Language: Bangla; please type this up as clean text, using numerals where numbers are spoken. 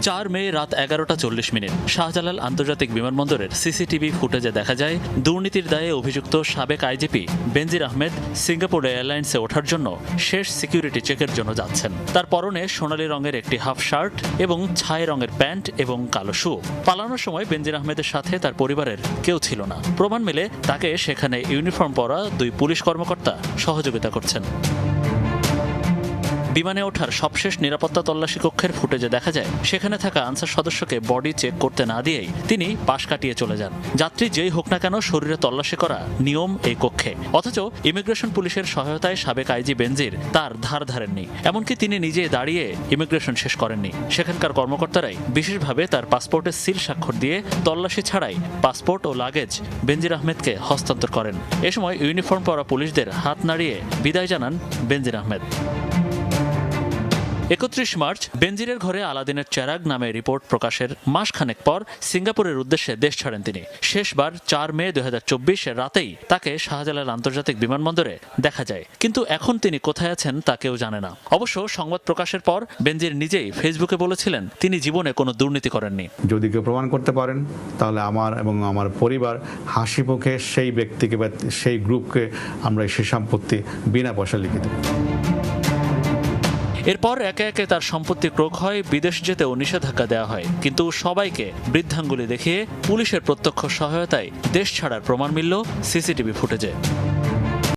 4 মে রাত 11:40 শাহজালাল আন্তর্জাতিক বিমানবন্দরের সিসিটিভি ফুটেজে দেখা যায় দুর্নীতির দায়ে অভিযুক্ত সাবেক আইজিপি বেনজির আহমেদ সিঙ্গাপুর এয়ারলাইন্সে ওঠার জন্য শেষ সিকিউরিটি চেকের জন্য যাচ্ছেন। তার পরনে সোনালী রঙের একটি হাফ শার্ট এবং ছাই রঙের প্যান্ট এবং কালো শু। পালানোর সময় বেনজির আহমেদের সাথে তার পরিবারের কেউ ছিল না। প্রমাণ মেলে তাকে সেখানে ইউনিফর্ম পরা 2 পুলিশ কর্মকর্তা সহযোগিতা করছেন। বিমানে ওঠার সবশেষ নিরাপত্তা তল্লাশি কক্ষের ফুটেজে দেখা যায় সেখানে থাকা আনসার সদস্যকে বডি চেক করতে না দিয়েই তিনি পাশ কাটিয়ে চলে যান। যাত্রী যেই হোক না কেন শরীরে তল্লাশি করা নিয়ম এই কক্ষে, অথচ ইমিগ্রেশন পুলিশের সহায়তায় সাবেক আইজি বেনজির তার ধার ধারেননি। এমনকি তিনি নিজে দাঁড়িয়ে ইমিগ্রেশন শেষ করেননি। সেখানকার কর্মকর্তারাই বিশেষভাবে তার পাসপোর্টের সিল স্বাক্ষর দিয়ে তল্লাশি ছাড়াই পাসপোর্ট ও লাগেজ বেনজির আহমেদকে হস্তান্তর করেন। এ সময় ইউনিফর্ম পরা পুলিশদের হাত নাড়িয়ে বিদায় জানান বেনজির আহমেদ। 31 মার্চ বেনজিরের ঘরে আলাদিনের চেরাগ নামে রিপোর্ট প্রকাশের মাসখানেক পর সিঙ্গাপুরের উদ্দেশ্যে দেশ ছাড়েন তিনি। শেষবার 4 মে 2024 রাতেই তাকে শাহজালাল আন্তর্জাতিক বিমানবন্দরে দেখা যায়, কিন্তু এখন তিনি কোথায় আছেন তা কেউ জানে না। অবশ্য সংবাদ প্রকাশের পর বেনজির নিজেই ফেসবুকে বলেছিলেন তিনি জীবনে কোনো দুর্নীতি করেননি। যদি কেউ প্রমাণ করতে পারেন তাহলে আমার এবং আমার পরিবার হাসি মুখে সেই ব্যক্তিকে বা সেই গ্রুপকে আমরা সেই সম্পত্তি বিনা পয়সা লিখে দেব। এরপর একে একে তার সম্পত্তি ক্রোক হয়, বিদেশ যেতেও নিষেধাজ্ঞা দেওয়া হয়, কিন্তু সবাইকে বৃদ্ধাঙ্গুলি দেখিয়ে পুলিশের প্রত্যক্ষ সহায়তায় দেশ ছাড়ার প্রমাণ মিলল সিসিটিভি ফুটেজে।